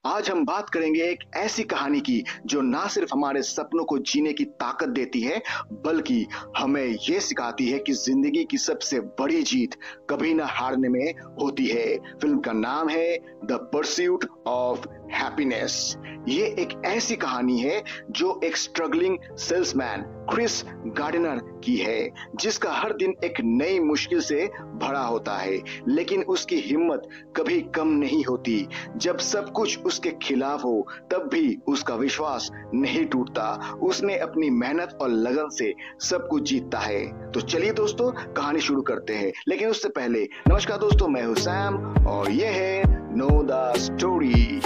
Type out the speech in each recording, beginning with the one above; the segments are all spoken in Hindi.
आज हम बात करेंगे एक ऐसी कहानी की जो ना सिर्फ हमारे सपनों को जीने की ताकत देती है, बल्कि हमें ये सिखाती है कि जिंदगी की सबसे बड़ी जीत कभी ना हारने में होती है। फिल्म का नाम है द परस्यूट ऑफ हैप्पीनेस। ये एक ऐसी कहानी है जो एक स्ट्रगलिंग सेल्समैन क्रिस गार्डनर की है, जिसका हर दिन एक नई मुश्किल से भरा होता है, लेकिन उसकी हिम्मत कभी कम नहीं होती। जब सब कुछ उसके खिलाफ हो तब भी उसका विश्वास नहीं टूटता। उसने अपनी मेहनत और लगन से सब कुछ जीतता है। तो चलिए दोस्तों, कहानी शुरू करते हैं। लेकिन उससे पहले नमस्कार दोस्तों, मैं हूं सैम और ये है नो द स्टोरी।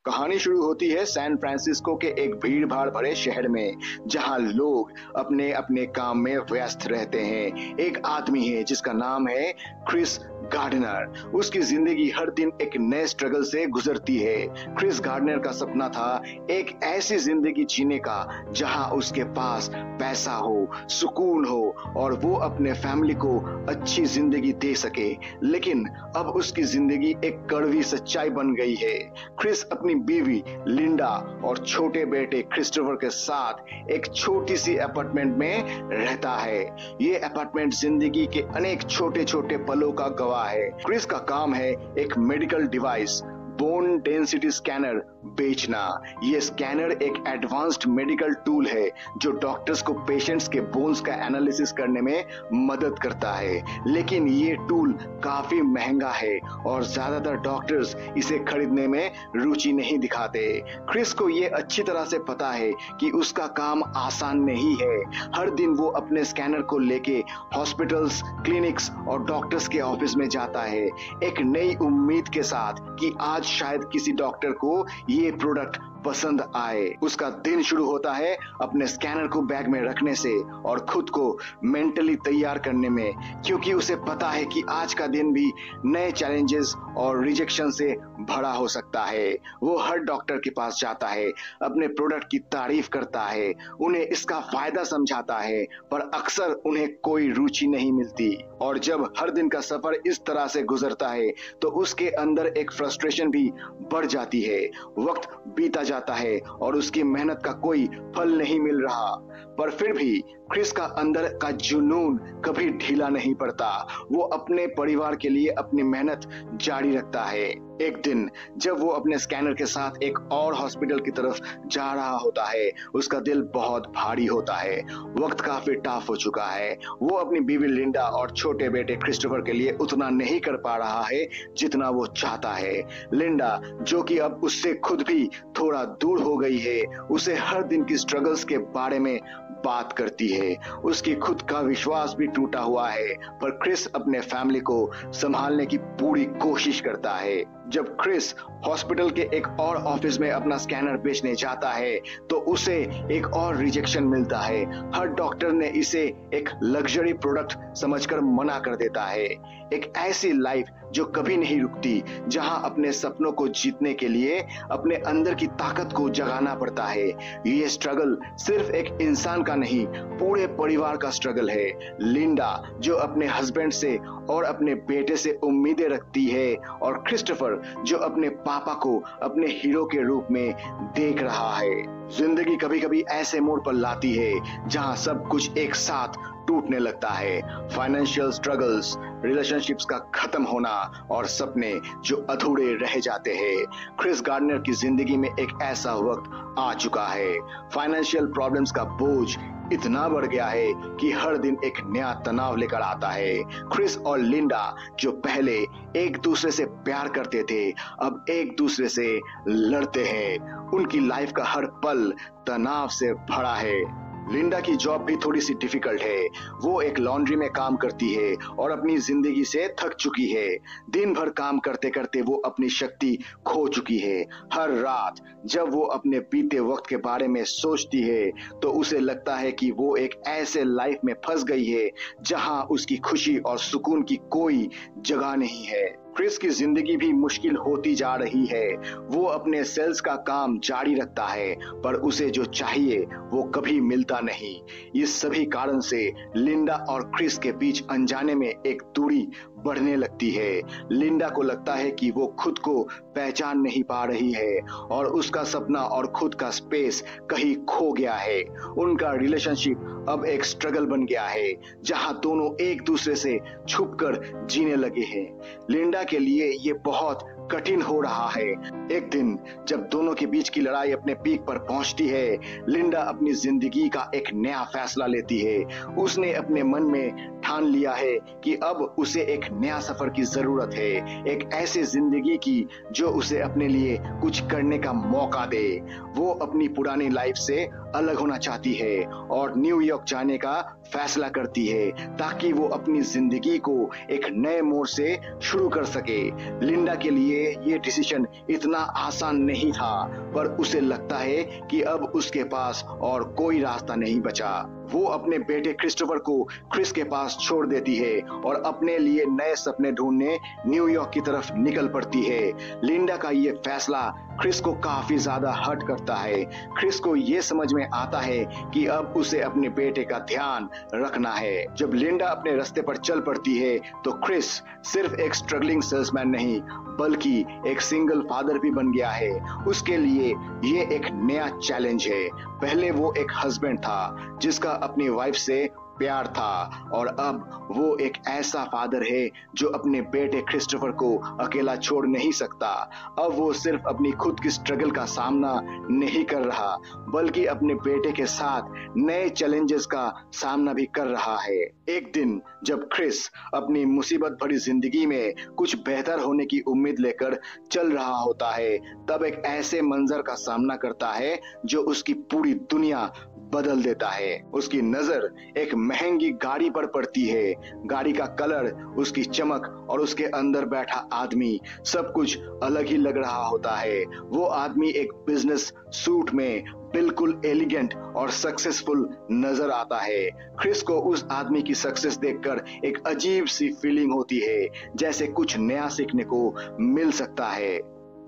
कहानी शुरू होती है सैन फ्रांसिस्को के एक भीड़ भाड़ भरे शहर में, जहां लोग अपने अपने काम में व्यस्त रहते हैं। एक आदमी है जिसका नाम है क्रिस गार्डनर। उसकी जिंदगी हर दिन एक नए स्ट्रगल से गुजरती है। क्रिस गार्डनर का सपना था एक ऐसी जिंदगी जीने का जहां उसके पास पैसा हो, सुकून हो और वो अपने फैमिली को अच्छी जिंदगी दे सके। लेकिन अब उसकी जिंदगी एक कड़वी सच्चाई बन गई है। क्रिस अपनी बीवी लिंडा और छोटे बेटे क्रिस्टोफर के साथ एक छोटी सी अपार्टमेंट में रहता है। ये अपार्टमेंट जिंदगी के अनेक छोटे छोटे पलों का गवाह है। क्रिस का काम है एक medical device bone density scanner बेचना। ये स्कैनर एक एडवांस्ड मेडिकल टूल है जो डॉक्टर्स को पेशेंट्स के बोन्स का एनालिसिस करने में मदद करता है। लेकिन ये टूल काफी महंगा है और ज्यादातर डॉक्टर्स इसे खरीदने में रुचि नहीं दिखाते। क्रिस को ये अच्छी तरह से पता है कि उसका काम आसान नहीं है। हर दिन वो अपने स्कैनर को लेके हॉस्पिटल्स, क्लिनिक्स और डॉक्टर्स के ऑफिस में जाता है, एक नई उम्मीद के साथ कि आज शायद किसी डॉक्टर को ये प्रोडक्ट पसंद आए। उसका दिन शुरू होता है अपने स्कैनर को बैग में रखने से और खुद को मेंटली तैयार करने में, क्योंकि उसे पता है कि आज का दिन भी नए चैलेंजेस और रिजेक्शन से भरा हो सकता है। वो हर डॉक्टर के पास जाता है, अपने प्रोडक्ट की तारीफ करता है, उन्हें इसका फायदा समझाता है, पर अक्सर उन्हें कोई रुचि नहीं मिलती। और जब हर दिन का सफर इस तरह से गुजरता है तो उसके अंदर एक फ्रस्ट्रेशन भी बढ़ जाती है। वक्त बीता जाता है और उसकी मेहनत का कोई फल नहीं मिल रहा, पर फिर भी क्रिस का अंदर का जुनून कभी ढीला नहीं पड़ता। वो अपने परिवार के लिए अपनी मेहनत जारी रखता है। एक दिन जब वो अपने स्कैनर के साथ एक और हॉस्पिटल की तरफ जा रहा होता है, उसका दिल बहुत भारी होता है। वक्त काफी टफ हो चुका है। वो अपनी बीवी लिंडा और छोटे बेटे क्रिस्टोफर के लिए उतना नहीं कर पा रहा है जितना वो चाहता है। लिंडा, जो कि अब उससे खुद भी थोड़ा दूर हो गई है, उसे हर दिन की स्ट्रगल्स के बारे में बात करती है। उसकी खुद का विश्वास भी टूटा हुआ है, पर क्रिस अपने फैमिली को संभालने की पूरी कोशिश करता है। जब क्रिस हॉस्पिटल के एक और ऑफिस में अपना स्कैनर बेचने जाता है तो उसे एक और रिजेक्शन मिलता है। हर डॉक्टर ने इसे एक लग्जरी प्रोडक्ट समझकर मना कर देता है। एक ऐसी लाइफ जो कभी नहीं रुकती, जहां अपने सपनों को जीतने के लिए अपने अंदर की ताकत को जगाना पड़ता है। ये स्ट्रगल सिर्फ एक इंसान का नहीं, पूरे परिवार का स्ट्रगल है। लिंडा, जो अपने हस्बैंड से और अपने बेटे से उम्मीदें रखती है, और क्रिस्टोफर, जो अपने पापा को अपने हीरो के रूप में देख रहा है। जिंदगी कभी कभी ऐसे मोड़ पर लाती है जहां सब कुछ एक साथ टूटने लगता है। फाइनेंशियल स्ट्रगल्स, रिलेशनशिप्स का खत्म होना और सपने जो अधूरे रह जाते हैं। क्रिस गार्डनर की जिंदगी में एक ऐसा वक्त आ चुका है। फाइनेंशियल प्रॉब्लम्स का बोझ इतना बढ़ गया है कि हर दिन एक नया तनाव लेकर आता है। क्रिस और लिंडा, जो पहले एक दूसरे से प्यार करते थे, अब एक दूसरे से लड़ते हैं। उनकी लाइफ का हर पल तनाव से भरा है। लिंडा की जॉब भी थोड़ी सी डिफिकल्ट है। वो एक लॉन्ड्री में काम करती है और अपनी जिंदगी से थक चुकी है। दिन भर काम करते करते वो अपनी शक्ति खो चुकी है। हर रात जब वो अपने बीते वक्त के बारे में सोचती है तो उसे लगता है कि वो एक ऐसे लाइफ में फंस गई है जहां उसकी खुशी और सुकून की कोई जगह नहीं है। क्रिस की जिंदगी भी मुश्किल होती जा रही है। वो अपने सेल्स का काम जारी रखता है, पर उसे जो चाहिए वो कभी मिलता नहीं। इस सभी कारण से लिंडा और क्रिस के बीच अनजाने में एक दूरी बढ़ने लगती है। लिंडा को लगता है कि वो खुद को पहचान नहीं पा रही है और उसका सपना और खुद का स्पेस कहीं खो गया है। उनका रिलेशनशिप अब एक स्ट्रगल बन गया है, जहां दोनों एक दूसरे से छुपकर जीने लगे हैं। लिंडा के लिए ये बहुत कठिन हो रहा है। एक दिन जब दोनों के बीच की लड़ाई अपने पीक पर पहुंचती है, लिंडा अपनी जिंदगी का एक नया फैसला लेती है। उसने अपने मन में ठान लिया है कि अब उसे एक नया सफर की जरूरत है, एक ऐसी जिंदगी की जो उसे अपने लिए कुछ करने का मौका दे। वो अपनी पुरानी लाइफ से अलग होना चाहती है और न्यूयॉर्क जाने का फैसला करती है ताकि वो अपनी जिंदगी को एक नए मोड़ से शुरू कर सके। लिंडा के लिए ये डिसीजन इतना आसान नहीं था, पर उसे लगता है कि अब उसके पास और कोई रास्ता नहीं बचा। वो अपने बेटे क्रिस्टोफर को क्रिस के पास छोड़ देती है और अपने लिए नए सपने ढूंढने न्यूयॉर्क की तरफ निकल पड़ती है। लिंडा का ये फैसला क्रिस को काफी ज्यादा हर्ट करता है। क्रिस को ये समझ में आता है कि अब उसे अपने बेटे का ध्यान रखना है। जब लिंडा अपने रास्ते पर चल पड़ती है तो क्रिस सिर्फ एक स्ट्रगलिंग सेल्समैन नहीं बल्कि एक सिंगल फादर भी बन गया है। उसके लिए ये एक नया चैलेंज है। पहले वो एक हस्बैंड था जिसका अपनी वाइफ से प्यार था और अब वो एक ऐसा फादर है जो अपने बेटे क्रिस्टोफर को अकेला छोड़ नहीं सकता। अब वो सिर्फ अपनी खुद की स्ट्रगल का सामना नहीं कर रहा बल्कि अपने बेटे के साथ नए चैलेंजेस का सामना भी कर रहा है। एक दिन जब क्रिस अपनी मुसीबत भरी जिंदगी में कुछ बेहतर होने की उम्मीद लेकर चल रहा होता है, तब एक ऐसे मंजर का सामना करता है जो उसकी पूरी दुनिया बदल देता है। उसकी नजर एक महंगी गाड़ी पर पड़ती है। गाड़ी का कलर, उसकी चमक और उसके अंदर बैठा आदमी, सब कुछ अलग ही लग रहा होता है। वो आदमी एक बिजनेस सूट में बिल्कुल एलिगेंट और सक्सेसफुल नजर आता है। क्रिस को उस आदमी की सक्सेस देखकर एक अजीब सी फीलिंग होती है, जैसे कुछ नया सीखने को मिल सकता है।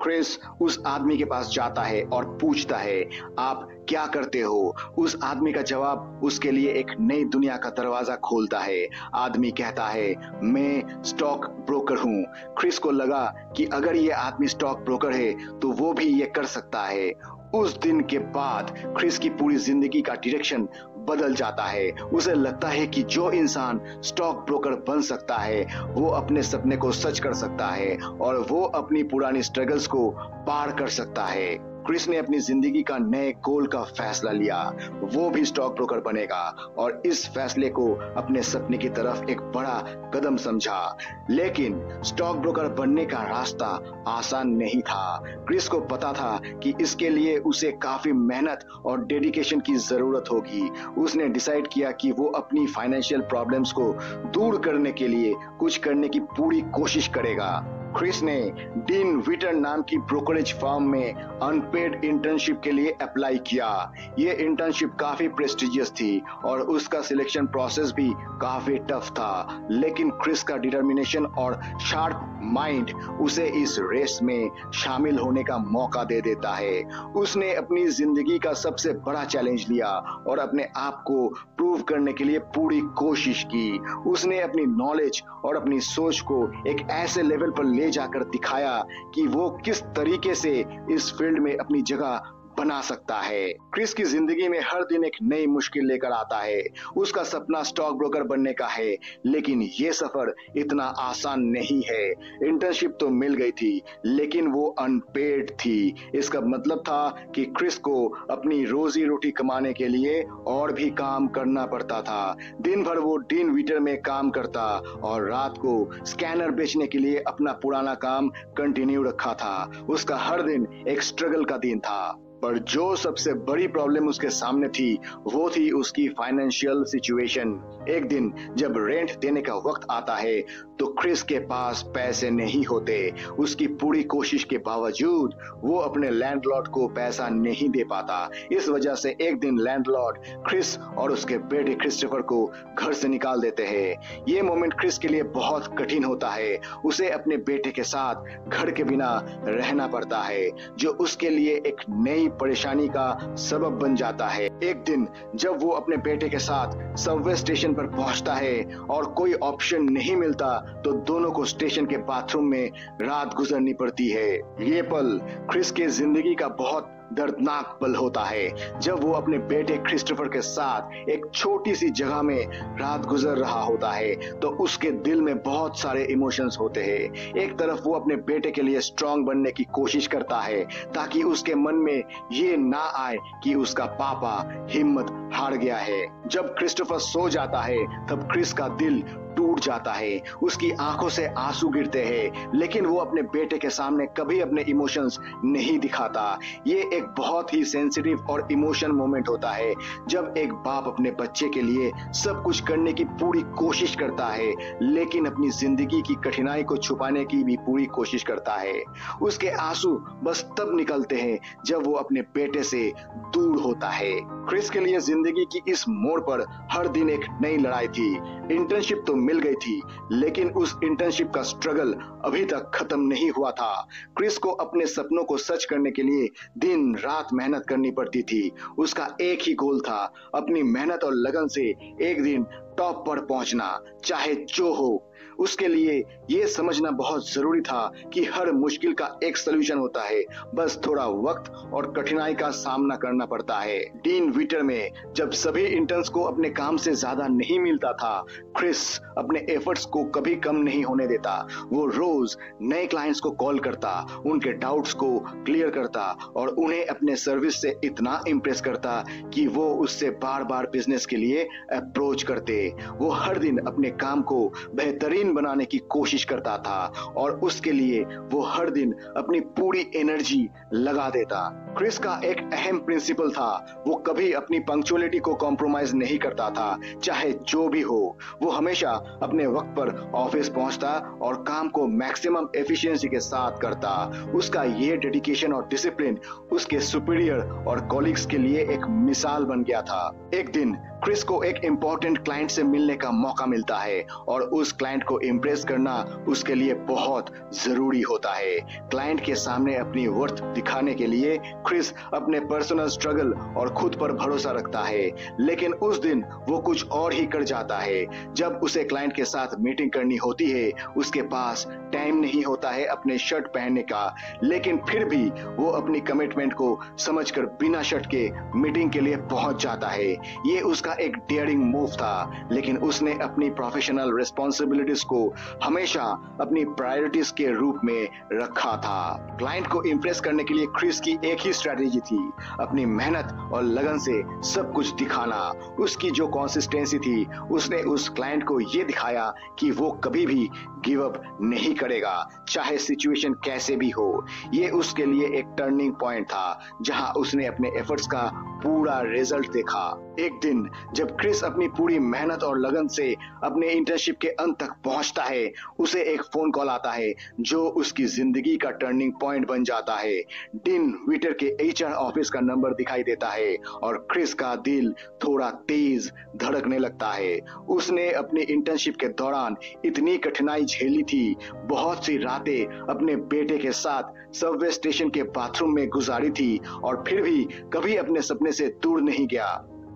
क्रिस उस आदमी के पास जाता है और पूछता है, आप क्या करते हो? उस आदमी का जवाब उसके लिए एक नई दुनिया का दरवाजा खोलता है। आदमी कहता है, मैं स्टॉक ब्रोकर हूँ। क्रिस को लगा कि अगर ये आदमी स्टॉक ब्रोकर है तो वो भी ये कर सकता है। उस दिन के बाद क्रिस की पूरी जिंदगी का डायरेक्शन बदल जाता है। उसे लगता है कि जो इंसान स्टॉक ब्रोकर बन सकता है वो अपने सपने को सच कर सकता है और वो अपनी पुरानी स्ट्रगल्स को पार कर सकता है। क्रिस ने अपनी जिंदगी का नए गोल का फैसला लिया। वो भी स्टॉक ब्रोकर बनेगा और इस फैसले को अपने सपने की तरफ एक बड़ा कदम समझा। लेकिन स्टॉक ब्रोकर बनने का रास्ता आसान नहीं था। क्रिस को पता था कि इसके लिए उसे काफी मेहनत और डेडिकेशन की जरूरत होगी। उसने डिसाइड किया कि वो अपनी फाइनेंशियल प्रॉब्लम्स को दूर करने के लिए कुछ करने की पूरी कोशिश करेगा। क्रिस ने डीन विटर नाम की ब्रोकरेज फर्म में अनपेड इंटर्नशिप के लिए अप्लाई किया। ये इंटर्नशिप काफी प्रेस्टिजियस थी और उसका सिलेक्शन प्रोसेस भी काफी टफ था, लेकिन क्रिस का डिटर्मिनेशन और शार्प माइंड उसे इस रेस में शामिल होने का मौका दे देता है। उसने अपनी जिंदगी का सबसे बड़ा चैलेंज लिया और अपने आप को प्रूव करने के लिए पूरी कोशिश की। उसने अपनी नॉलेज और अपनी सोच को एक ऐसे लेवल पर ले जाकर दिखाया कि वो किस तरीके से इस फील्ड में अपनी जगह बना सकता है। क्रिस की जिंदगी में हर दिन एक नई मुश्किल लेकर आता है। उसका सपना स्टॉक ब्रोकर बनने का है, लेकिन ये सफर इतना आसान नहीं है। इंटर्नशिप तो मिल गई थी, लेकिन वो अनपेड थी। इसका मतलब था कि क्रिस को अपनी रोजी रोटी कमाने के लिए और भी काम करना पड़ता था। दिन भर वो डीन विटर में काम करता और रात को स्कैनर बेचने के लिए अपना पुराना काम कंटिन्यू रखा था। उसका हर दिन एक स्ट्रगल का दिन था, पर जो सबसे बड़ी प्रॉब्लम उसके सामने थी वो थी उसकी फाइनेंशियल सिचुएशन। एक दिन जब रेंट देने का वक्त आता है तो क्रिस के पास पैसे नहीं होते। उसकी पूरी कोशिश के बावजूद वो अपने लैंडलॉर्ड को पैसा नहीं दे पाता। इस वजह से एक दिन लैंडलॉर्ड क्रिस और उसके बेटे क्रिस्टोफर को घर से निकाल देते हैं। ये मोमेंट क्रिस के लिए बहुत कठिन होता है। उसे अपने बेटे के साथ घर के बिना रहना पड़ता है, जो उसके लिए एक नई परेशानी का सबब बन जाता है। एक दिन जब वो अपने बेटे के साथ सबवे स्टेशन पर पहुंचता है और कोई ऑप्शन नहीं मिलता तो दोनों को स्टेशन के बाथरूम में रात गुजरनी पड़ती है। ये पल क्रिस के जिंदगी का बहुत दर्दनाक पल होता है जब वो अपने बेटे क्रिस्टोफर के साथ एक छोटी सी जगह में रात गुजर रहा होता है तो उसके दिल में बहुत सारे इमोशंस होते हैं। एक तरफ वो अपने बेटे के लिए स्ट्रांग बनने की कोशिश करता है ताकि उसके मन में ये ना आए कि उसका पापा हिम्मत हार गया है। जब क्रिस्टोफर सो जाता है तब क्रिस का दिल टूट जाता है, उसकी आंखों से आंसू गिरते हैं, लेकिन वो अपने बेटे के सामने कभी अपने इमोशंस नहीं दिखाता। ये एक बहुत ही सेंसिटिव और इमोशन मोमेंट होता है जब एक बाप अपने बच्चे के लिए सब कुछ करने की पूरी कोशिश करता है लेकिन अपनी जिंदगी की कठिनाई को छुपाने की भी पूरी कोशिश करता है। उसके आंसू बस तब निकलते हैं जब वो अपने बेटे से दूर होता है। क्रिस के लिए जिंदगी की इस मोड़ पर हर दिन एक नई लड़ाई थी। इंटर्नशिप तो मिल गई थी लेकिन उस इंटर्नशिप का स्ट्रगल अभी तक खत्म नहीं हुआ था। क्रिस को अपने सपनों को सच करने के लिए दिन रात मेहनत करनी पड़ती थी। उसका एक ही गोल था, अपनी मेहनत और लगन से एक दिन टॉप पर पहुंचना, चाहे जो हो। उसके लिए ये समझना बहुत जरूरी था कि हर मुश्किल का एक सलूशन होता है, बस थोड़ा वक्त और कठिनाई का सामना करना पड़ता है। डीन विटर में जब सभी इंटर्न्स को अपने काम से ज्यादा नहीं मिलता था, क्रिस अपने एफर्ट्स को कभी कम नहीं होने देता। वो रोज नए क्लाइंट्स को कॉल करता, उनके डाउट्स को क्लियर करता और उन्हें अपने सर्विस से इतना इम्प्रेस करता कि वो उससे बार बार बिजनेस के लिए अप्रोच करते। वो हर दिन अपने काम को बेहतरीन बनाने की कोशिश करता था और उसके लिए वो हर दिन अपनी पूरी एनर्जी लगा देता। क्रिस का एक अहम प्रिंसिपल था, वो कभी अपनी पंक्चुअलिटी को कॉम्प्रोमाइज नहीं करता था, चाहे जो भी हो। वो हमेशा अपने वक्त पर ऑफिस पहुंचता और काम को मैक्सिमम एफिशिएंसी के साथ करता। उसका ये डेडिकेशन और डिसिप्लिन उसके सुपीरियर और कॉलीग्स के लिए एक मिसाल बन गया था। एक दिन क्रिस को एक इम्पोर्टेंट क्लाइंट से मिलने का मौका मिलता है और उस क्लाइंट को इम्प्रेस करना उसके लिए बहुत जरूरी होता है। क्लाइंट के सामने अपनी वर्थ दिखाने के लिए क्रिस अपने पर्सनल स्ट्रगल और खुद पर भरोसा रखता है, लेकिन उस दिन वो कुछ और ही कर जाता है। जब उसे क्लाइंट के साथ मीटिंग करनी होती है, उसके पास टाइम नहीं होता है अपने शर्ट पहनने का, लेकिन फिर भी वो अपनी कमिटमेंट को समझकर बिना शर्ट के मीटिंग के लिए पहुंच जाता है। ये उसका एक डेयरिंग मूव था, लेकिन उसने अपनी प्रोफेशनल रिस्पॉन्सिबिलिटीज को हमेशा अपनी प्रायोरिटीज के रूप में रखा था। क्लाइंट को इंप्रेस करने के लिए क्रिस की एक ही स्ट्रेटेजी थी, अपनी मेहनत और लगन से सब कुछ दिखाना। उसकी जो कंसिस्टेंसी थी, उसने उस क्लाइंट को ये दिखाया कि वो कभी भी गिव अप नहीं करेगा, चाहे सिचुएशन कैसे भी हो। ये उसके लिए एक टर्निंग पॉइंट था जहां उसने अपने एफर्ट्स का पूरा रिजल्ट देखा। एक दिन जब क्रिस अपनी पूरी मेहनत और लगन से अपने इंटर्नशिप के अंत तक पहुंचता है, उसे एक फोन कॉल आता है जो उसकी जिंदगी का टर्निंग पॉइंट बन जाता है। डीन विटर के एचआर ऑफिस का नंबर दिखाई देता है और क्रिस का दिल थोड़ा तेज धड़कने लगता है। उसने अपनी इंटर्नशिप के दौरान इतनी कठिनाई झेली थी, बहुत सी रातें अपने बेटे के साथ सबवे स्टेशन के बाथरूम में गुजारी थी और फिर भी कभी अपने सपने से दूर नहीं गया।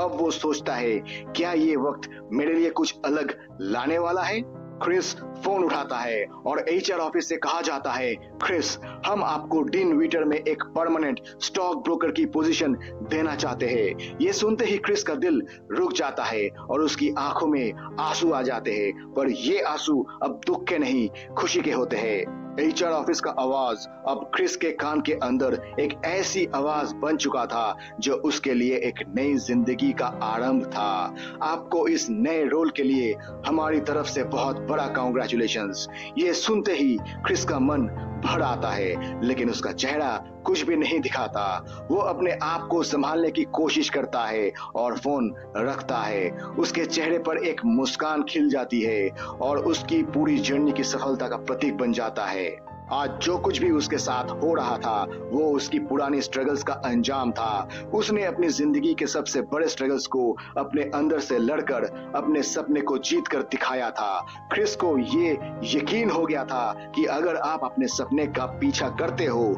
अब वो सोचता है, क्या ये वक्त मेरे लिए कुछ अलग लाने वाला है? क्रिस फोन उठाता है और एचआर ऑफिस से कहा जाता है, क्रिस, हम आपको डीन विटर में एक परमानेंट स्टॉक ब्रोकर की पोजीशन देना चाहते हैं। ये सुनते ही क्रिस का दिल रुक जाता है और उसकी आंखों में आंसू आ जाते हैं, पर ये आंसू अब दुख के नहीं, खुशी के होते हैं। एचआर ऑफिस का आवाज अब क्रिस के कान के अंदर एक ऐसी आवाज बन चुका था जो उसके लिए एक नई जिंदगी का आरंभ था। आपको इस नए रोल के लिए हमारी तरफ से बहुत बड़ा कांग्रेचुलेशंस। ये सुनते ही क्रिस का मन भर आता है, लेकिन उसका चेहरा कुछ भी नहीं दिखाता। वो अपने आप को संभालने की कोशिश करता है और फोन रखता है। उसके चेहरे पर एक मुस्कान खिल जाती है और उसकी पूरी जर्नी की सफलता का प्रतीक बन जाता है। आज जो कुछ भी उसके साथ हो रहा था वो उसकी पुरानी स्ट्रगल्स का अंजाम था। उसने अपनी जिंदगी के सबसे बड़े स्ट्रगल्स को अपने अंदर से लड़कर अपने सपने को जीत कर दिखाया था। क्रिस को ये यकीन हो गया था कि अगर आप अपने सपने का पीछा करते हो,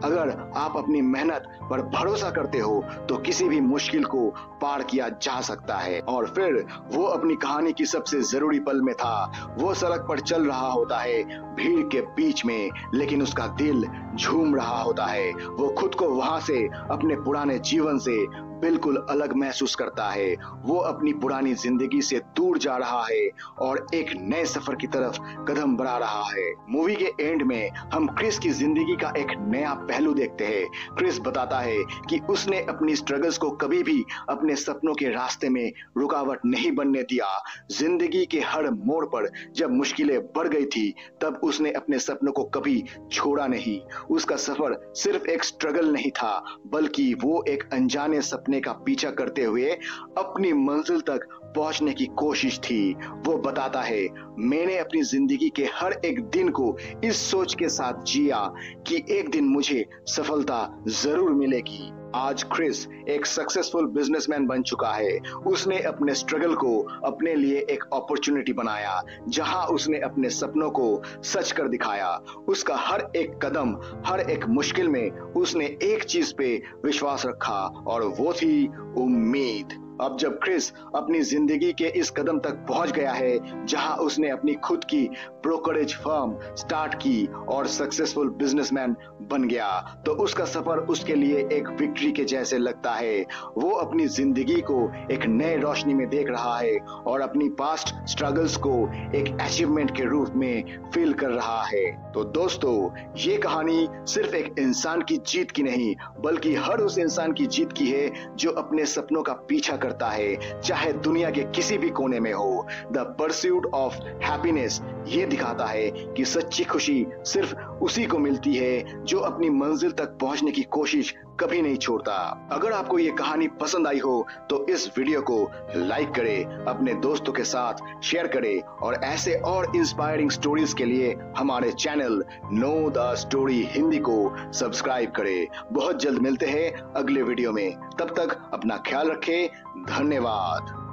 अगर आप अपनी मेहनत पर भरोसा करते हो तो किसी भी मुश्किल को पार किया जा सकता है। और फिर वो अपनी कहानी की सबसे जरूरी पल में था। वो सड़क पर चल रहा होता है भीड़ के बीच में, लेकिन उसका दिल झूम रहा होता है। वो खुद को वहां से अपने पुराने जीवन से बिल्कुल अलग महसूस करता है। वो अपनी पुरानी जिंदगी से दूर जा रहा है और एक नए सफर की तरफ कदम बढ़ा रहा है। मूवी के एंड में हम क्रिस की जिंदगी का एक नया पहलू देखते हैं। क्रिस बताता है कि उसने अपनी स्ट्रगल्स को कभी भी अपने सपनों के रास्ते में रुकावट नहीं बनने दिया। जिंदगी के हर मोड़ पर जब मुश्किलें बढ़ गई थी तब उसने अपने सपनों को कभी छोड़ा नहीं। उसका सफर सिर्फ एक स्ट्रगल नहीं था, बल्कि वो एक अनजाने सपने का पीछा करते हुए अपनी मंजिल तक पहुंचने की कोशिश थी। वो बताता है, मैंने अपनी जिंदगी के हर एक दिन को इस सोच के साथ जिया कि एक दिन मुझे सफलता जरूर मिलेगी। आज क्रिस एक सक्सेसफुल बिजनेसमैन बन चुका है। उसने अपने स्ट्रगल को अपने लिए एक अपॉर्चुनिटी बनाया, जहां उसने अपने सपनों को सच कर दिखाया। उसका हर एक कदम, हर एक मुश्किल में उसने एक चीज पे विश्वास रखा और वो थी उम्मीद। अब जब क्रिस अपनी जिंदगी के इस कदम तक पहुंच गया है जहां उसने अपनी खुद की ब्रोकरेज फर्म स्टार्ट की और सक्सेसफुल बिजनेसमैन बन गया, तो उसका सफर उसके लिए एक विक्ट्री के जैसे लगता है। वो अपनी जिंदगी को एक नए रोशनी में देख रहा है और अपनी पास्ट स्ट्रगल्स को एक अचीवमेंट के रूप में फील कर रहा है। तो दोस्तों, ये कहानी सिर्फ एक इंसान की जीत की नहीं, बल्कि हर उस इंसान की जीत की है जो अपने सपनों का पीछा करता है, चाहे दुनिया के किसी भी कोने में हो। द परस्यूट ऑफ हैप्पीनेस ये दिखाता है कि सच्ची खुशी सिर्फ उसी को मिलती है जो अपनी मंजिल तक पहुंचने की कोशिश कभी नहीं छोड़ता। अगर आपको ये कहानी पसंद आई हो तो इस वीडियो को लाइक करें, अपने दोस्तों के साथ शेयर करें और ऐसे और इंस्पायरिंग स्टोरीज के लिए हमारे channel know the story Hindi को सब्सक्राइब करें। बहुत जल्द मिलते हैं अगले वीडियो में। तब तक अपना ख्याल रखें। धन्यवाद।